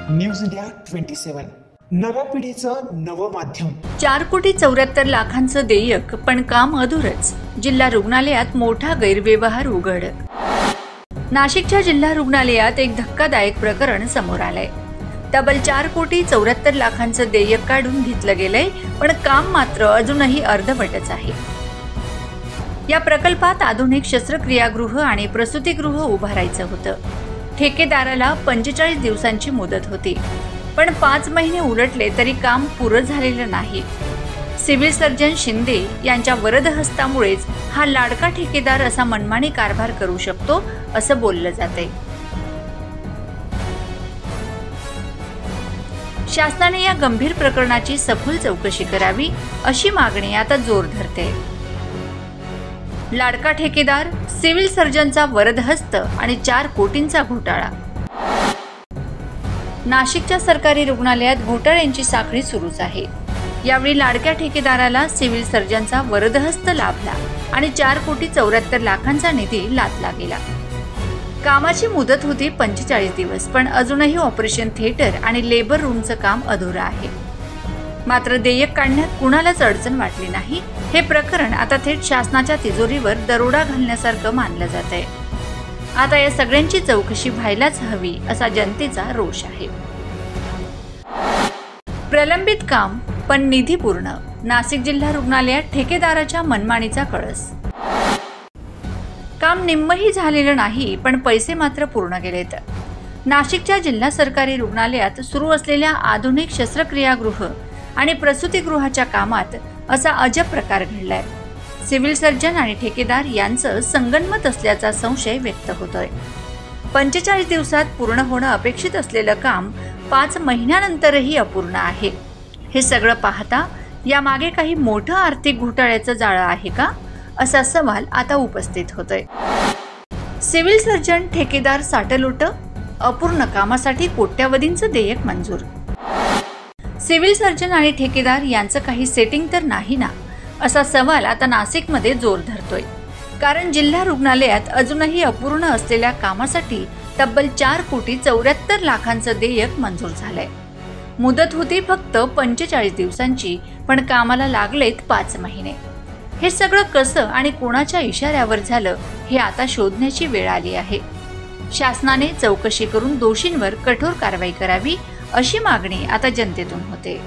News India 27 नव्या पिढीचं नवं माध्यम। 4,74,00,000चं देयक पण काम अधुरच। जिल्हा रुग्णालयात मोठा गैरव्यवहार उघड। नाशिकच्या जिल्हा रुग्णालयात एक धक्कादायक प्रकरण समोर आलंय। तब्बल 4,74,00,000चं देयक काढून घेतलं गेलंय, पण काम मात्र अजूनही अर्धवटच आहे। या प्रकल्पात आधुनिक शस्त्रक्रियागृह आणि प्रसूतीगृह उभारायचं होतं। ठेकेदाराला 45 दिवसांची मुदत होती, पण 5 महिने उलटले तरी काम पूर्ण झालेलं नाही। सिव्हिल सर्जन शिंदे यांच्या वरदहस्तामुळेच हा लाडका ठेकेदार असा मनमानी कारभार करू शकतो असं बोललं जातंय। शासनाने या गंभीर प्रकरणाची सखोल चौकशी करावी अशी मागणी आता जोर धरते। लाडका ठेकेदार, सिव्हिल सर्जनचा वरदहस्त आणि 4 कोटींचा घोटाळा। नाशिकच्या सरकारी रुग्णालयात घोटाळ्यांची साखळी सुरूच आहे। यावेळी लाडक्या ठेकेदाराला सिव्हिल सर्जनचा वरदहस्त लाभला आणि 4,74,00,000चा निधी लादला गेला। कामाची मुदत होती 45 दिवस, पण अजूनही ऑपरेशन थिएटर आणि लेबर रूमचं काम अधुरं आहे। मात्र देयक काढण्यात कुणालाच अडचण वाटली नाही। हे प्रकरण आता थेट शासनाच्या तिजोरीवर दरोडा घालण्यासारखं मानलं जातंय। आता या सगळ्यांची चौकशी व्हायलाच हवी असा जनतेचा रोष आहे। प्रलंबित काम पण निधी पूर्ण। नाशिक जिल्हा रुग्णालयात ठेकेदाराच्या मनमानीचा कळस। काम निम्मही झालेलं नाही, पण पैसे मात्र पूर्ण गेलेत। नाशिकच्या जिल्हा सरकारी रुग्णालयात सुरू असलेल्या आधुनिक शस्त्रक्रियागृह आणि प्रसूतीगृहाच्या कामात असा अजब प्रकार घडलाय। सिव्हिल सर्जन आणि ठेकेदार यांचं संगनमत असल्याचा संशय व्यक्त होतोय। 45 दिवसात पूर्ण होणं अपेक्षित असलेलं काम 5 महिन्यानंतरही अपूर्ण आहे। हे सगळं पाहता यामागे काही मोठं आर्थिक घोटाळ्याचं जाळं आहे का, असा सवाल आता उपस्थित होतोय। सिव्हिल सर्जन ठेकेदार साटलोट, अपूर्ण कामासाठी कोट्यावधींचं देयक मंजूर। सिव्हिल सर्जन आणि ठेकेदार यांचं काही सेटिंग तर नाही ना, असा सवाल आता नाशिकमध्ये जोर धरतोय। कारण जिल्हा रुग्णालयात अजूनही अपूर्ण असलेल्या कामासाठी तब्बल 4,74,00,000चं देयक मंजूर झालंय। मुदत होती फक्त 45 दिवसांची, पण कामाला लागलेत 5 महिने। हे सगळं कसं आणि कोणाच्या इशाऱ्यावर झालं हे आता शोधण्याची वेळ आली आहे। शासनाने चौकशी करून दोषींवर कठोर कारवाई करावी अशी मागणी आता जनतेतून होते।